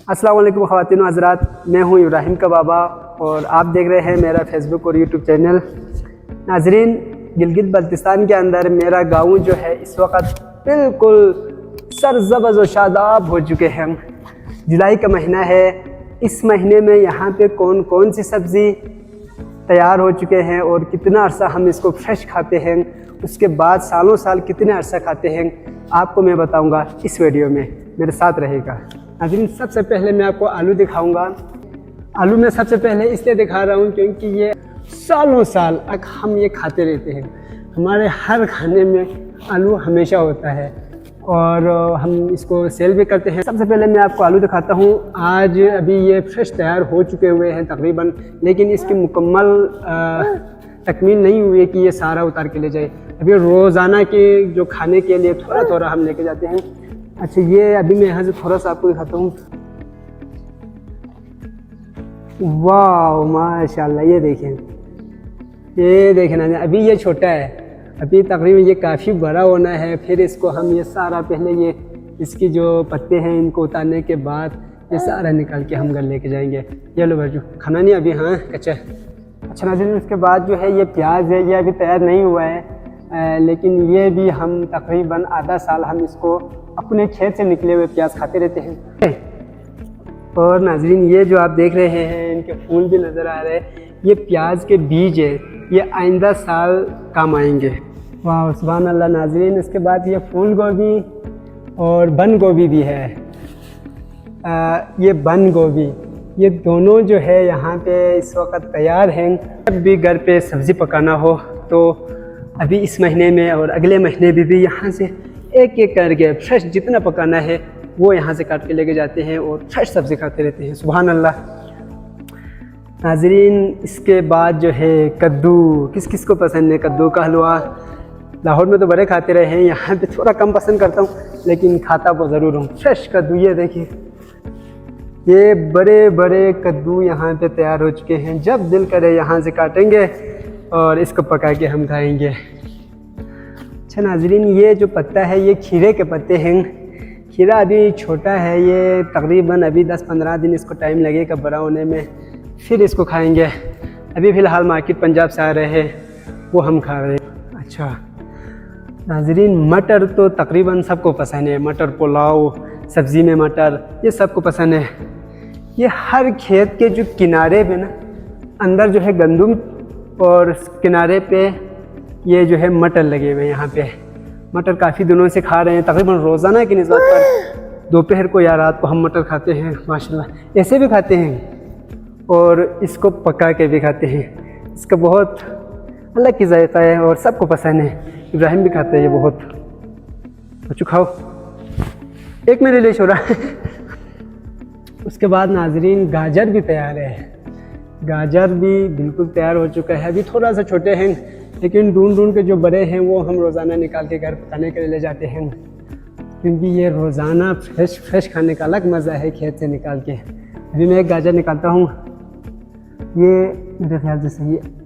अस्सलाम वालेकुम ख़वातीन व हज़रात, मैं हूं इब्राहिम का बाबा और आप देख रहे हैं मेरा फेसबुक और यूट्यूब चैनल। नाजरीन, गिलगित बल्तिस्तान के अंदर मेरा गांव जो है इस वक्त बिल्कुल सरज़बज़ व शादाब हो चुके हैं। जुलाई का महीना है। इस महीने में यहाँ पे कौन कौन सी सब्ज़ी तैयार हो चुके हैं और कितना अरसा हम इसको फ्रेश खाते हैं, उसके बाद सालों साल कितने अरसा खाते हैं, आपको मैं बताऊंगा इस वीडियो में। मेरे साथ रहेगा। नाज़रीन, सबसे पहले मैं आपको आलू दिखाऊंगा। आलू मैं सबसे पहले इसलिए दिखा रहा हूँ क्योंकि ये सालों साल हम ये खाते रहते हैं। हमारे हर खाने में आलू हमेशा होता है और हम इसको सेल भी करते हैं। सबसे पहले मैं आपको आलू दिखाता हूँ। आज अभी ये फ्रेश तैयार हो चुके हुए हैं तकरीबन, लेकिन इसकी मुकम्मल तकमील नहीं हुई है कि ये सारा उतार के ले जाए। अभी रोज़ाना के जो खाने के लिए थोड़ा थोड़ा हम लेके जाते हैं। अच्छा, ये अभी मैं यहाँ से थोड़ा सा आपको दिखाता हूँ। वाह माशाल्लाह, ये देखें ना, अभी ये छोटा है, अभी तकरीबन ये काफ़ी बड़ा होना है। फिर इसको हम ये सारा पहले ये इसकी जो पत्ते हैं इनको उतारने के बाद ये सारा निकाल के हम घर लेके जाएंगे। ये लो भाई, खाना नहीं अभी, हाँ कच्चा। अच्छा नाज़रीन, उसके बाद जो है ये प्याज है, ये अभी तैयार नहीं हुआ है, लेकिन ये भी हम तकरीबन आधा साल हम इसको अपने खेत से निकले हुए प्याज खाते रहते हैं। और नाज़रीन, ये जो आप देख रहे हैं इनके फूल भी नज़र आ रहे हैं, ये प्याज के बीज है, ये आइंदा साल काम आएंगे। वाह सुभान अल्लाह। नाज़रीन, इसके बाद ये फूल गोभी और बंद गोभी भी है। ये बंद गोभी, ये दोनों जो है यहाँ पे इस वक्त तैयार हैं। जब भी घर पे सब्ज़ी पकाना हो तो अभी इस महीने में और अगले महीने भी यहाँ से एक एक करके फ्रेश जितना पकाना है वो यहाँ से काट के लेके जाते हैं और फ्रेश सब्ज़ी खाते रहते हैं। सुभान अल्लाह। नाज़रीन, इसके बाद जो है कद्दू, किस किस को पसंद है कद्दू का हलवा। लाहौर में तो बड़े खाते रहे हैं, यहाँ पे थोड़ा कम पसंद करता हूँ, लेकिन खाता वो ज़रूर हूँ। फ्रेश कद्दू, ये देखिए, ये बड़े बड़े कद्दू यहाँ पे तैयार हो चुके हैं। जब दिल करे यहाँ से काटेंगे और इसको पका के हम खाएँगे। अच्छा नाज़रीन, ये जो पत्ता है ये खीरे के पत्ते हैं। खीरा अभी छोटा है, ये तकरीबन अभी 10-15 दिन इसको टाइम लगेगा बड़ा होने में, फिर इसको खाएंगे। अभी फ़िलहाल मार्केट पंजाब से आ रहे हैं, वो हम खा रहे हैं। अच्छा नाज़रीन, मटर तो तकरीबन सबको पसंद है। मटर पुलाव, सब्ज़ी में मटर, ये सबको पसंद है। ये हर खेत के जो किनारे पे ना अंदर जो है गंदम और किनारे पे ये जो है मटर लगे हुए हैं। यहाँ पे मटर काफ़ी दिनों से खा रहे हैं, तकरीबन रोज़ाना की निस्बत पर दोपहर को या रात को हम मटर खाते हैं। माशाल्लाह, ऐसे भी खाते हैं और इसको पका के भी खाते हैं। इसका बहुत अलग की जायका है और सबको पसंद है। इब्राहिम भी खाता है ये बहुत। बच्चों खाओ, एक मेरे लिए छोड़ा। उसके बाद नाज़रीन, गाजर भी तैयार है। गाजर भी बिल्कुल तैयार हो चुका है। अभी थोड़ा सा छोटे हैं, लेकिन ढूंढ के जो बड़े हैं वो हम रोज़ाना निकाल के घर पकाने के लिए ले जाते हैं, क्योंकि ये रोज़ाना फ्रेश खाने का अलग मज़ा है खेत से निकाल के। अभी मैं एक गाजर निकालता हूँ, ये मेरे ख्याल से सही है।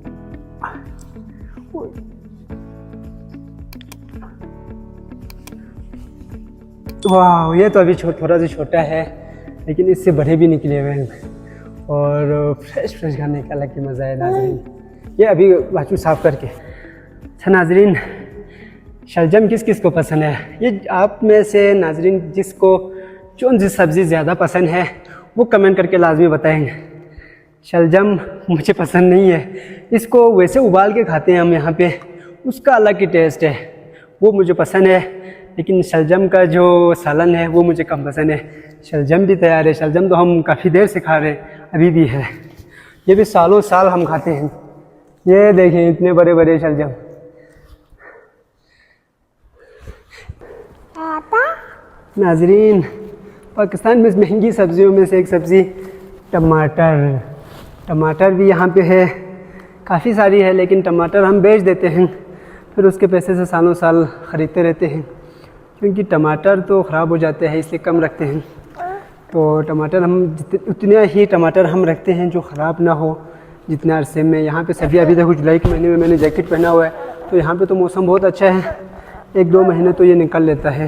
वाह, ये तो अभी थोड़ा सा छोटा है, लेकिन इससे बड़े भी निकले हुए हैं और फ्रेश खाने का अलग ही मज़ा है। नाज़रीन, ये अभी बाजू साफ़ करके। अच्छा नाज़रीन, शलजम किस किस को पसंद है? ये आप में से नाज़रीन जिसको कौन सी सब्ज़ी ज़्यादा पसंद है वो कमेंट करके लाजमी बताएंगे। शलजम मुझे पसंद नहीं है। इसको वैसे उबाल के खाते हैं हम यहाँ पे, उसका अलग ही टेस्ट है, वो मुझे पसंद है। लेकिन शलजम का जो सालन है वो मुझे कम पसंद है। शलजम भी तैयार है। शलजम तो हम काफ़ी देर से खा रहे हैं, अभी भी है। ये भी सालों साल हम खाते हैं। ये देखिए, इतने बड़े बड़े शलजम। नाज़रीन, पाकिस्तान में महंगी सब्ज़ियों में से एक सब्ज़ी टमाटर। टमाटर भी यहाँ पे है, काफ़ी सारी है, लेकिन टमाटर हम बेच देते हैं, फिर उसके पैसे से सालों साल ख़रीदते रहते हैं, क्योंकि टमाटर तो ख़राब हो जाते हैं, इसलिए कम रखते हैं। तो टमाटर हम उतने ही टमाटर हम रखते हैं जो ख़राब ना हो जितने अरसे में। यहाँ पे सभी, अभी देखो जुलाई के महीने में मैंने जैकेट पहना हुआ है, तो यहाँ पे तो मौसम बहुत अच्छा है, 1-2 महीने तो ये निकल लेता है।